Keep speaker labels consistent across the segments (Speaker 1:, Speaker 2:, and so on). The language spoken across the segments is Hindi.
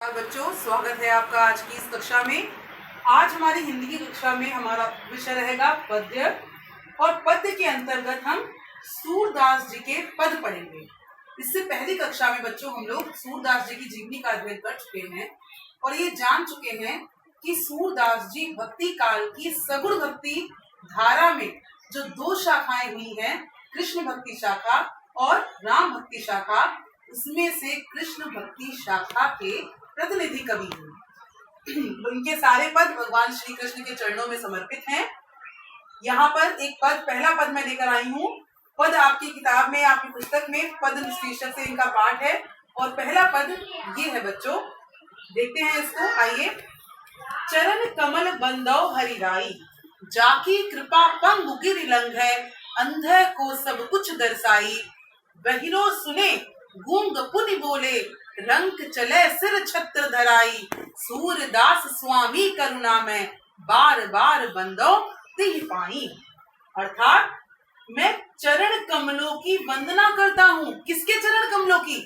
Speaker 1: बच्चों, स्वागत है आपका आज की इस कक्षा में। आज हमारी हिंदी की कक्षा में हमारा विषय रहेगा पद्य, और पद्य के अंतर्गत हम सूरदास जी के पद पढ़ेंगे। इससे पहली कक्षा में बच्चों हम लोग सूरदास जी की जीवनी का अध्ययन कर चुके हैं और ये जान चुके हैं कि सूरदास जी भक्ति काल की सगुण भक्ति धारा में जो दो शाखाएं हुई हैं, कृष्ण भक्ति शाखा और राम भक्ति शाखा, उसमें से कृष्ण भक्ति शाखा के प्रतिनिधि कवि हैं। उनके सारे पद भगवान श्री कृष्ण के चरणों में समर्पित हैं। यहाँ पर एक पद, पहला पद मैं लेकर आई हूँ। पद आपकी किताब में, आपकी पुस्तक में पद शीर्षक से इनका पाठ है और पहला पद ये है बच्चों, देखते हैं इसको, आइए। चरण कमल बंदौ हरिराई, जाकी कृपा पंगु गिरि लंघै, अंधे को सब कुछ दर्शाई, बहिरो सुने गूंग पुनि बोले, रंक चले सिर छत्र धराई, सूरदास स्वामी करुणा में, बार बार बंदो तिह पाई। अर्थात मैं चरण कमलों की वंदना करता हूँ। किसके चरण कमलों की?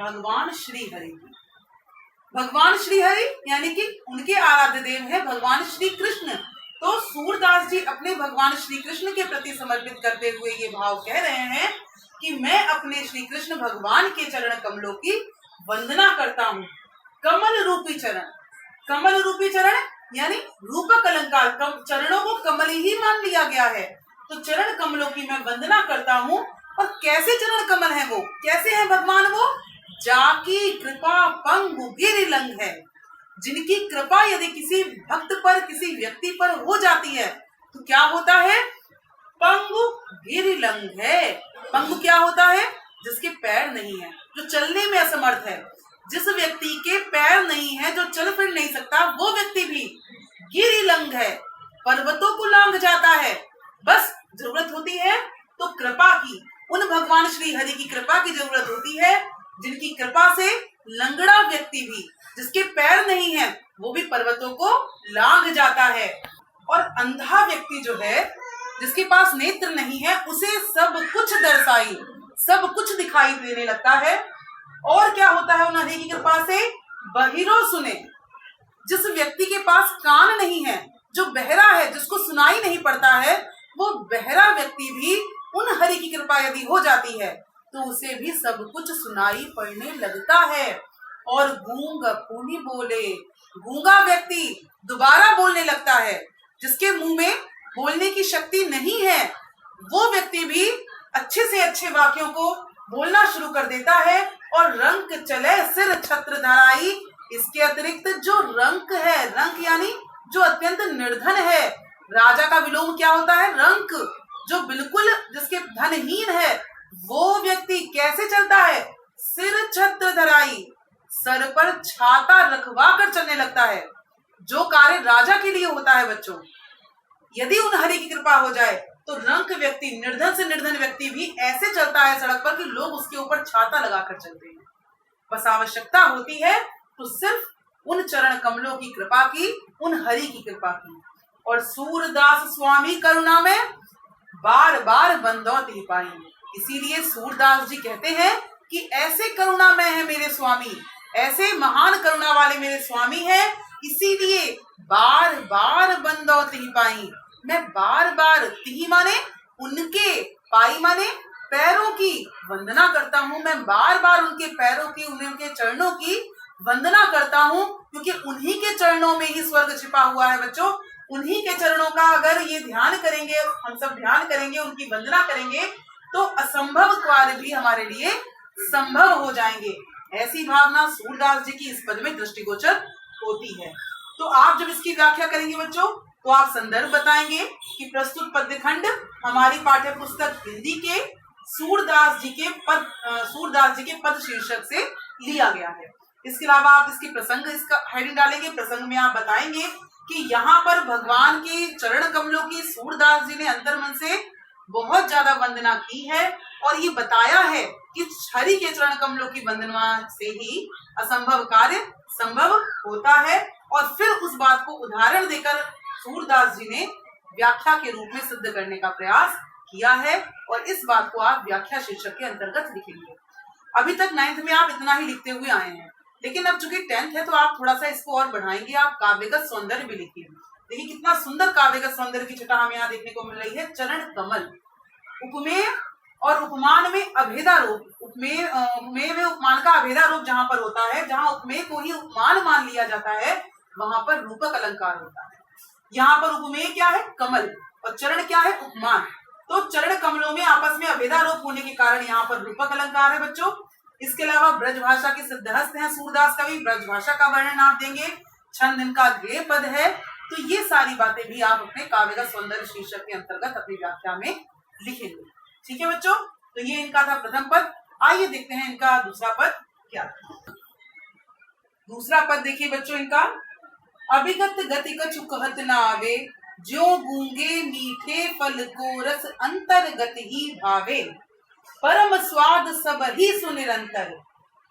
Speaker 1: भगवान श्री हरि की। भगवान श्री हरि यानी कि उनके आराध्य देव है भगवान श्री कृष्ण। तो सूरदास जी अपने भगवान श्री कृष्ण के प्रति समर्पित करते हुए ये भाव कह रहे हैं कि मैं अपने श्री कृष्ण भगवान के चरण कमलों की वंदना करता हूँ। कमल रूपी चरण, कमल रूपी चरण यानी रूपक अलंकार, चरणों को कमल ही मान लिया गया है। तो चरण कमलों की मैं वंदना करता हूँ। और कैसे चरण कमल है वो, कैसे है भगवान वो? जाकी कृपा पंगु गिरि लंघै, जिनकी कृपा यदि किसी भक्त पर, किसी व्यक्ति पर हो जाती है तो क्या होता है? पंगु गिरि लंघै। पंगु क्या होता है? जिसके पैर नहीं है, जो चलने में असमर्थ है। जिस व्यक्ति के पैर नहीं है, जो चल फिर नहीं सकता, वो व्यक्ति भी गिरि लंघै, पर्वतों को लांघ जाता है। बस जरूरत होती है तो कृपा की, उन भगवान श्री हरि की कृपा की जरूरत होती है, जिनकी कृपा से लंगड़ा व्यक्ति भी, जिसके पैर नहीं है, वो भी पर्वतों को लांघ जाता है। और अंधा व्यक्ति जो है, जिसके पास नेत्र नहीं है, उसे सब कुछ दर्शाई, सब कुछ दिखाई देने लगता है। और क्या होता है उन हरि की कृपा से? बहिरो सुने, जिस व्यक्ति के पास कान नहीं है, जो बहरा है, जिसको सुनाई नहीं पड़ता है, वो बहरा व्यक्ति भी उन हरि की कृपा यदि हो जाती है तो उसे भी सब कुछ सुनाई पड़ने लगता है। और गूंग पुनि बोले, गूंगा व्यक्ति दोबारा बोलने लगता है। जिसके मुंह में बोलने की शक्ति नहीं है, वो व्यक्ति भी अच्छे से अच्छे वाक्यों को बोलना शुरू कर देता है। और रंक चले सिर छत्र धराई, इसके अतिरिक्त जो रंक है, रंक यानी जो अत्यंत निर्धन है, राजा का विलोम क्या होता है? रंक। जो बिल्कुल जिसके धनहीन है, वो व्यक्ति कैसे चलता है? सिर छत्र धराई, सर पर छाता रखवा कर चलने लगता है। जो कार्य राजा के लिए होता है बच्चों, यदि उन हरि की कृपा हो जाए तो रंक व्यक्ति, निर्धन से निर्धन व्यक्ति भी ऐसे चलता है सड़क पर कि लोग उसके ऊपर छाता लगाकर चलते हैं। बस आवश्यकता होती है तो सिर्फ उन चरण कमलों की कृपा की, उन हरि की कृपा की। और सूरदास स्वामी करुणा में, बार बार बंदौ तिह पाई। इसीलिए सूरदास जी कहते हैं कि ऐसे करुणामय है मेरे स्वामी, ऐसे महान करुणा वाले मेरे स्वामी हैं, इसीलिए बार बार बंदौ तिह पाई। मैं बार बार, तिह माने उनके, पाई माने पैरों की वंदना करता हूँ। मैं बार बार उनके पैरों की, उनके चरणों की वंदना करता हूँ, क्योंकि उन्हीं के चरणों में ही स्वर्ग छिपा हुआ है बच्चों। उन्हीं के चरणों का अगर ये ध्यान करेंगे, हम सब ध्यान करेंगे, उनकी वंदना करेंगे, तो असंभव कार्य भी हमारे लिए संभव हो जाएंगे। ऐसी भावना सूरदास जी की इस पद में दृष्टिगोचर होती है। तो आप जब इसकी व्याख्या करेंगे बच्चों, तो आप संदर्भ बताएंगे कि प्रस्तुत पद्य खंड हमारी पाठ्य पुस्तक हिंदी के सूरदास जी के पद शीर्षक से लिया गया है। इसके अलावा आप इसके प्रसंग, इसका हेडिंग डालेंगे, प्रसंग में आप बताएंगे कि यहाँ पर भगवान के चरण कमलों की सूरदास जी ने अंतर्मन से बहुत ज्यादा वंदना की है। और ये बताया है कि हरि के चरण कमलों की वंदना से ही असंभव कार्य संभव होता है। और फिर उस बात को उदाहरण देकर सूरदास जी ने व्याख्या के रूप में सिद्ध करने का प्रयास किया है। और इस बात को आप व्याख्या शीर्षक के अंतर्गत लिखेंगे। अभी तक 9th में आप इतना ही लिखते हुए आए हैं। लेकिन अब चूंकि 10th है तो आप थोड़ा सा इसको और बढ़ाएंगे, आप काव्यगत सौंदर्य भी लिखिए। देखिए कितना सुंदर काव्यगत सौंदर्य की छटा हमें यहाँ देखने को मिल रही है। चरण कमल, उपमेय और उपमान में अभेदारोप, उपमेय में उपमान का अभेदारोप जहां पर होता है, जहां उपमेय को ही उपमान मान लिया जाता है, वहां पर रूपक अलंकार होता है। यहाँ पर उपमेय क्या है? कमल, और चरण क्या है? उपमान। तो चरण कमलों में आपस में अभेदारोप होने के कारण यहाँ पर रूपक अलंकार है बच्चों। इसके अलावा ब्रज भाषा के सिद्धहस्त हैं सूरदास कवि, ब्रज भाषा का वर्णन आप देंगे, छंद इनका गेय पद है। तो ये सारी बातें भी आप अपने काव्यगत सौंदर्य शीर्षक के अंतर्गत अपनी व्याख्या में लिखेंगे। ठीक है बच्चों, तो ये इनका था प्रथम पद। आइए देखते हैं इनका दूसरा पद क्या था। दूसरा पद देखिए बच्चों इनका, अभिगत गति कछु कहत न आवे, ज्यो गूंगे मीठे फल को रस अंतर्गत ही भावे, परम स्वाद सब ही सुनिरंतर,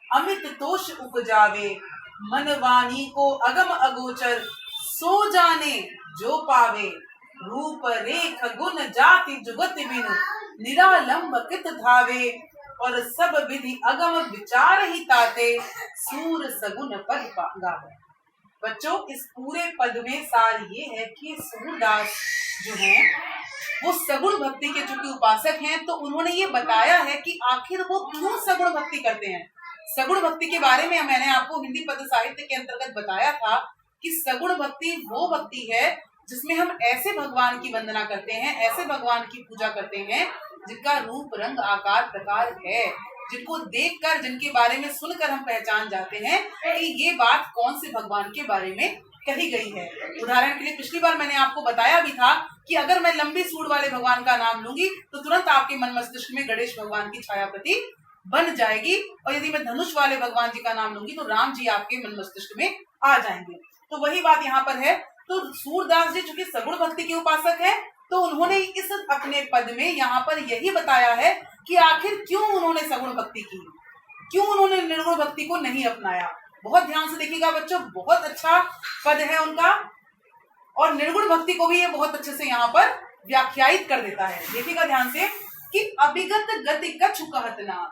Speaker 1: अमित तोष उपजावे, मन वाणी को अगम अगोचर, सो जाने जो पावे, रूप रेख गुण जाति जुगत बिन, निरालंब कित धावे, और सब विधि अगम विचार ही ताते, सूर सगुन पद गावे। बच्चों इस पूरे पद में सार ये है कि सूरदास जो है वो सगुण भक्ति के चूंकि उपासक हैं, तो उन्होंने ये बताया है कि आखिर वो क्यों सगुण भक्ति करते हैं। सगुण भक्ति के बारे में मैंने आपको हिंदी पद साहित्य के अंतर्गत बताया था कि सगुण भक्ति वो भक्ति है जिसमें हम ऐसे भगवान की वंदना करते हैं, ऐसे भगवान की पूजा करते हैं जिनका रूप रंग आकार प्रकार है, जिनको देखकर, जिनके बारे में सुनकर हम पहचान जाते हैं कि ये बात कौन से भगवान के बारे में कही गई है। उदाहरण के लिए पिछली बार मैंने आपको बताया भी था कि अगर मैं लंबी सूंड वाले भगवान का नाम लूंगी तो तुरंत आपके मन मस्तिष्क में गणेश भगवान की छायाप्रति बन जाएगी, और यदि मैं धनुष वाले भगवान जी का नाम लूंगी तो राम जी आपके मन मस्तिष्क में आ जाएंगे। तो वही बात यहाँ पर है। तो सूरदास जी चूंकि सगुण भक्ति के उपासक है, तो उन्होंने इस अपने पद में यहाँ पर यही बताया है कि आखिर क्यों उन्होंने सगुण भक्ति की, क्यों उन्होंने निर्गुण भक्ति को नहीं अपनाया। बहुत ध्यान से देखिएगा बच्चों, बहुत अच्छा पद है उनका, और निर्गुण भक्ति को भी ये बहुत अच्छे से यहाँ पर व्याख्यायित कर देता है। देखिएगा ध्यान से कि अभिगत गति कछु कहत न,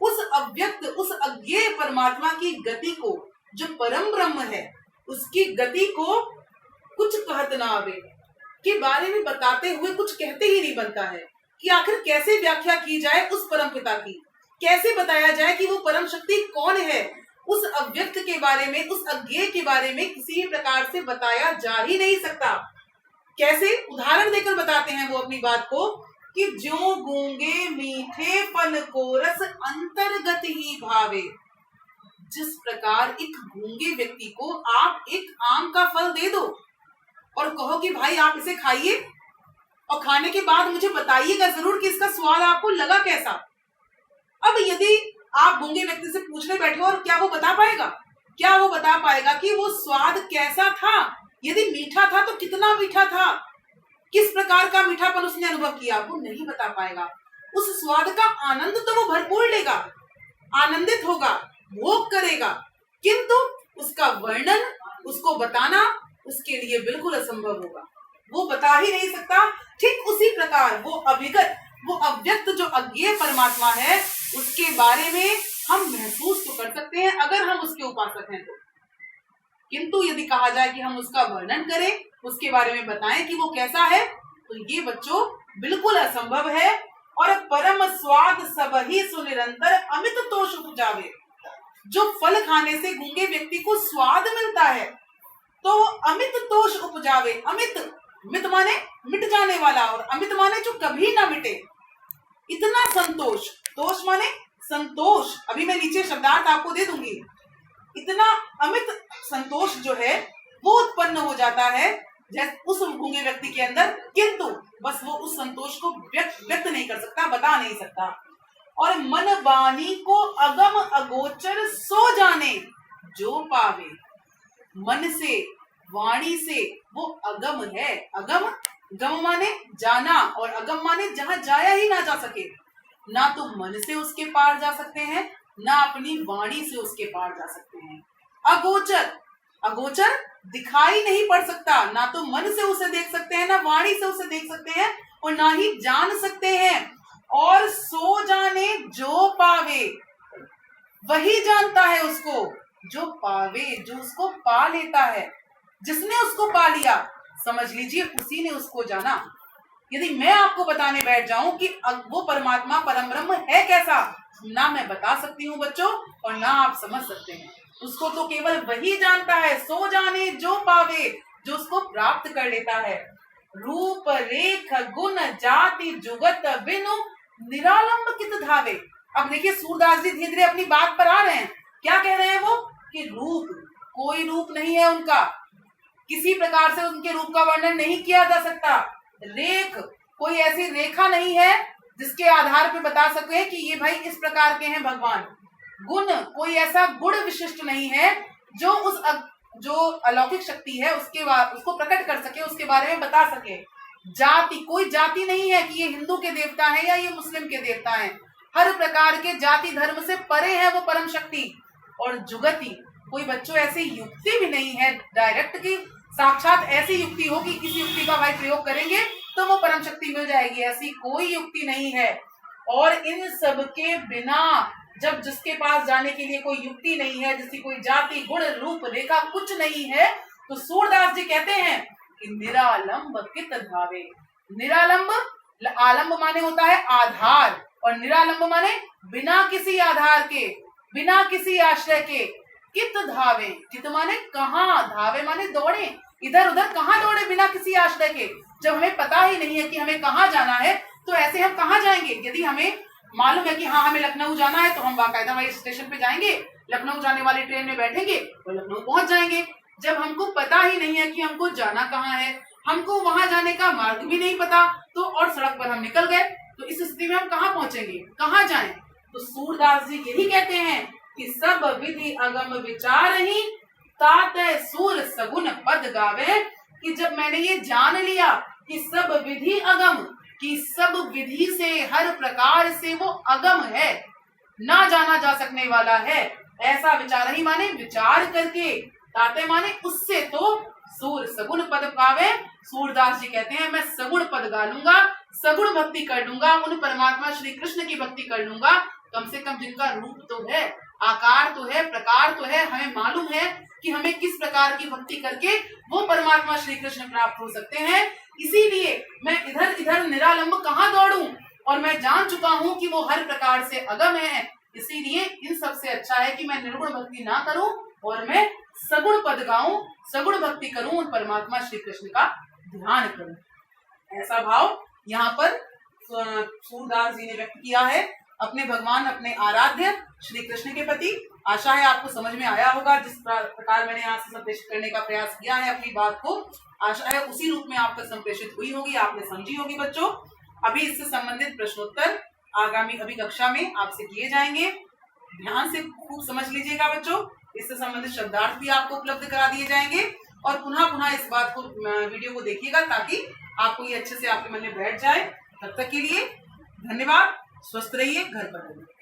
Speaker 1: उस अव्यक्त, उस अज्ञेय परमात्मा की गति को, जो परम ब्रह्म है, उसकी गति को कुछ कहत न आवे के बारे में बताते हुए कुछ कहते ही नहीं बनता है कि आखिर कैसे व्याख्या की जाए उस परम पिता की, कैसे बताया जाए कि वो परम शक्ति कौन है। उस अव्यक्त के बारे में, उस अज्ञेय के बारे में किसी भी प्रकार से बताया जा ही नहीं सकता। कैसे? उदाहरण देकर बताते हैं वो अपनी बात को कि ज्यों गूंगे मीठे फल को रस अंतर्गत ही भावे। जिस प्रकार एक गूंगे व्यक्ति को आप एक आम का फल दे दो और कहो कि भाई आप इसे खाइए, और खाने के बाद मुझे बताइएगा जरूर कि इसका स्वाद आपको लगा कैसा। अब यदि आप गूंगे व्यक्ति से पूछने बैठे और क्या वो बता पाएगा? क्या वो बता पाएगा कि वो स्वाद कैसा था? यदि मीठा था तो कितना मीठा था, किस प्रकार का मीठापन उसने अनुभव किया, वो नहीं बता पाएगा। उस स्वाद का आनंद तो वो भरपूर लेगा, आनंदित होगा, भोग करेगा, किंतु उसका वर्णन, उसको बताना उसके लिए बिल्कुल असंभव होगा, वो बता ही नहीं सकता। ठीक उसी प्रकार वो अभिगत, वो अव्यक्त जो अज्ञेय परमात्मा है, उसके बारे में हम महसूस तो कर सकते हैं अगर हम उसके उपासक हैं तो, किंतु यदि कहा जाए कि हम उसका वर्णन करें, उसके बारे में बताएं कि वो कैसा है, तो ये बच्चों बिल्कुल असंभव है। और परम स्वाद सब ही सुनिरंतर अमित तोष उपजावे। जो फल खाने से गूंगे व्यक्ति को स्वाद मिलता है तो अमित तोष उपजावे। अमित, मित माने मिट जाने वाला, और अमित माने जो कभी ना मिटे। इतना संतोष, तोष माने संतोष, अभी मैं नीचे शब्दार्थ आपको दे दूंगी। इतना अमित संतोष जो है वो उत्पन्न हो जाता है जैसे उस गूंगे व्यक्ति के अंदर, किंतु बस वो उस संतोष को व्यक्त नहीं कर सकता, बता नहीं सकता। और मन वाणी को अगम अगोचर सो जाने जो पावे। मन से, वाणी से वो अगम है। अगम, गम माने जाना, और अगम माने जहां जाया ही ना जा सके। ना तो मन से उसके पार जा सकते हैं, ना अपनी वाणी से उसके पार जा सकते हैं। अगोचर, अगोचर दिखाई नहीं पड़ सकता, ना तो मन से उसे देख सकते हैं, ना वाणी से उसे देख सकते हैं, और ना ही जान सकते हैं। और सो जाने जो पावे, वही जानता है उसको जो पावे, जो उसको पा लेता है। जिसने उसको पा लिया, समझ लीजिए उसी ने उसको जाना। यदि मैं आपको बताने बैठ जाऊं कि वो परमात्मा परम ब्रह्म है कैसा, ना मैं बता सकती हूँ बच्चों और ना आप समझ सकते हैं। उसको तो केवल वही जानता है, सो जाने जो पावे, जो उसको प्राप्त कर लेता है। रूप रेख गुण जाति जुगत बिनु निरालंब कित धावे। अब देखिए सूरदास जी धीरे धीरे अपनी बात पर आ रहे हैं। क्या कह रहे हैं वो कि रूप, कोई रूप नहीं है उनका, किसी प्रकार से उनके रूप का वर्णन नहीं किया जा सकता। रेख, कोई ऐसी रेखा नहीं है जिसके आधार पर बता सके कि ये भाई इस प्रकार के हैं भगवान। गुण, कोई ऐसा गुण विशिष्ट नहीं है जो उस जो अलौकिक शक्ति है उसको प्रकट कर सके, उसके बारे में बता सके। जाति, कोई जाति नहीं है कि ये हिंदू के देवता है या ये मुस्लिम के देवता है। हर प्रकार के जाति धर्म से परे है वो परम शक्ति। और जुगति, कोई बच्चों ऐसी युक्ति भी नहीं है डायरेक्ट की साक्षात ऐसी युक्ति हो कि किसी युक्ति का भाई प्रयोग करेंगे तो वो परम शक्ति मिल जाएगी, ऐसी कोई युक्ति नहीं है। और इन सब के बिना, जब जिसके पास जाने के लिए कोई युक्ति नहीं है, जिसकी कोई जाति गुण रूप रेखा कुछ नहीं है, तो सूरदास जी कहते हैं कि निरालंब कित धावे। निरालंब, आलंब माने होता है आधार और निरालंब माने बिना किसी आधार के, बिना किसी आश्रय के। कित धावे, कित माने कहाँ, धावे माने दौड़े, इधर उधर कहाँ दौड़े बिना किसी आश्रय के। जब हमें पता ही नहीं है कि हमें कहाँ जाना है तो ऐसे हम कहाँ जाएंगे। यदि हमें मालूम है कि हाँ हमें लखनऊ जाना है तो हम बाकायदा वही स्टेशन पे जाएंगे, लखनऊ जाने वाली ट्रेन में बैठेंगे और लखनऊ पहुंच जाएंगे। जब हमको पता ही नहीं है कि हमको जाना कहाँ है, हमको वहां जाने का मार्ग भी नहीं पता, तो और सड़क पर हम निकल गए, तो इस स्थिति में हम कहाँ पहुंचेंगे, कहाँ जाएं। तो सूरदास जी यही कहते हैं कि सब विधि अगम विचार ही तात सूर सगुन पद गावे। कि जब मैंने ये जान लिया कि सब विधि अगम, कि सब विधि से हर प्रकार से वो अगम है, ना जाना जा सकने वाला है, ऐसा विचार ही माने विचार करके, ताते माने उससे तो सूर सगुण पद पावे। सूरदास जी कहते हैं मैं सगुण पद गा लूंगा, सगुण भक्ति कर लूंगा, उन परमात्मा श्री कृष्ण की भक्ति कर लूंगा। कम से कम जिनका रूप तो है, आकार तो है, प्रकार तो है, हमें मालूम है कि हमें किस प्रकार की भक्ति करके वो परमात्मा श्री कृष्ण प्राप्त हो सकते हैं। इसीलिए मैं इधर इधर निरालंब कहाँ दौड़ूं, और मैं जान चुका हूँ कि वो हर प्रकार से अगम है। इसीलिए इन सबसे अच्छा है कि मैं निर्गुण भक्ति ना करूं और मैं सगुण पद गाऊं, सगुण भक्ति करूं, उन परमात्मा श्री कृष्ण का ध्यान करूं। ऐसा भाव यहाँ पर सूरदास जी ने व्यक्त किया है अपने भगवान, अपने आराध्य श्री कृष्ण के प्रति। आशा है आपको समझ में आया होगा। जिस प्रकार मैंने यहाँ से संप्रेषित करने का प्रयास किया है अपनी बात को, आशा है उसी रूप में आप तक संप्रेषित हुई होगी, आपने समझी होगी बच्चों। अभी इससे संबंधित प्रश्नोत्तर आगामी अभी कक्षा में आपसे किए जाएंगे। ध्यान से खूब समझ लीजिएगा बच्चों। इससे संबंधित शब्दार्थ भी आपको उपलब्ध करा दिए जाएंगे और पुनः पुनः इस बात को वीडियो को देखिएगा ताकि आपको ये अच्छे से आपके मन में बैठ जाए। तब तक के लिए धन्यवाद। स्वस्थ रहिए, घर पर रहिए।